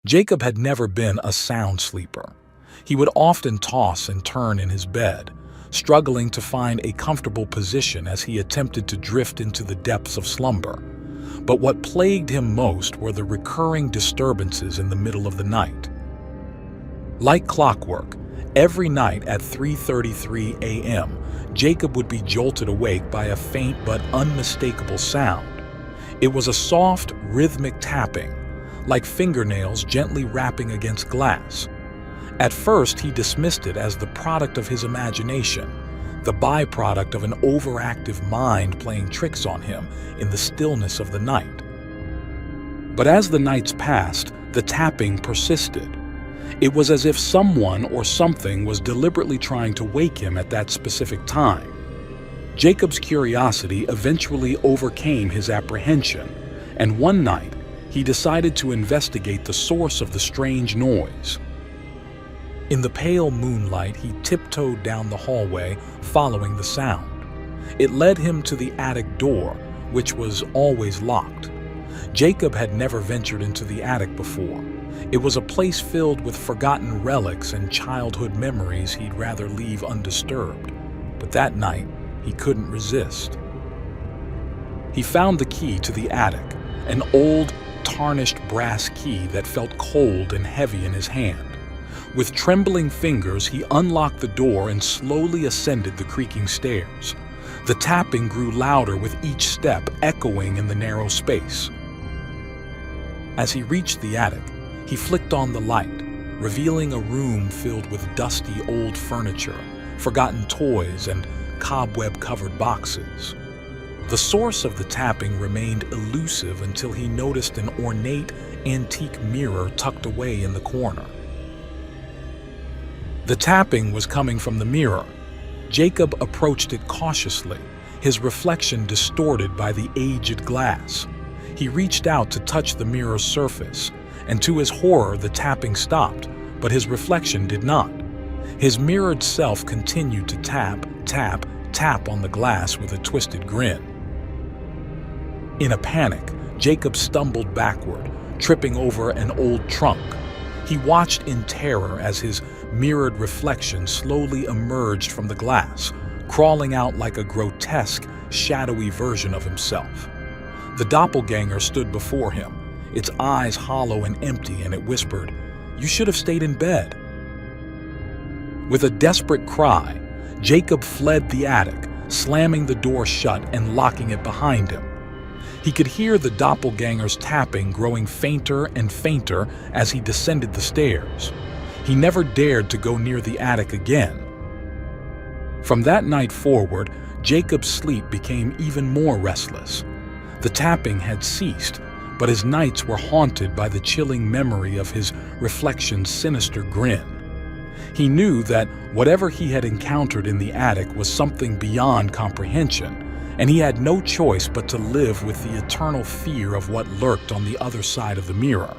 Jacob had never been a sound sleeper. He would often toss and turn in his bed, struggling to find a comfortable position as he attempted to drift into the depths of slumber. But what plagued him most were the recurring disturbances in the middle of the night. Like clockwork, every night at 3:33 a.m., Jacob would be jolted awake by a faint but unmistakable sound. It was a soft, rhythmic tapping, like fingernails gently rapping against glass. At first, he dismissed it as the product of his imagination, the byproduct of an overactive mind playing tricks on him in the stillness of the night. But as the nights passed, the tapping persisted. It was as if someone or something was deliberately trying to wake him at that specific time. Jacob's curiosity eventually overcame his apprehension, and one night, he decided to investigate the source of the strange noise. In the pale moonlight, he tiptoed down the hallway, following the sound. It led him to the attic door, which was always locked. Jacob had never ventured into the attic before. It was a place filled with forgotten relics and childhood memories he'd rather leave undisturbed. But that night, he couldn't resist. He found the key to the attic, an old, tarnished brass key that felt cold and heavy in his hand. With trembling fingers, he unlocked the door and slowly ascended the creaking stairs. The tapping grew louder with each step, echoing in the narrow space. As he reached the attic, he flicked on the light, revealing a room filled with dusty old furniture, forgotten toys, and cobweb-covered boxes. The source of the tapping remained elusive until he noticed an ornate, antique mirror tucked away in the corner. The tapping was coming from the mirror. Jacob approached it cautiously, his reflection distorted by the aged glass. He reached out to touch the mirror's surface, and to his horror, the tapping stopped, but his reflection did not. His mirrored self continued to tap, tap, tap on the glass with a twisted grin. In a panic, Jacob stumbled backward, tripping over an old trunk. He watched in terror as his mirrored reflection slowly emerged from the glass, crawling out like a grotesque, shadowy version of himself. The doppelganger stood before him, its eyes hollow and empty, and it whispered, "You should have stayed in bed." With a desperate cry, Jacob fled the attic, slamming the door shut and locking it behind him. He could hear the doppelganger's tapping growing fainter and fainter as he descended the stairs. He never dared to go near the attic again. From that night forward, Jacob's sleep became even more restless. The tapping had ceased, but his nights were haunted by the chilling memory of his reflection's sinister grin. He knew that whatever he had encountered in the attic was something beyond comprehension, and he had no choice but to live with the eternal fear of what lurked on the other side of the mirror.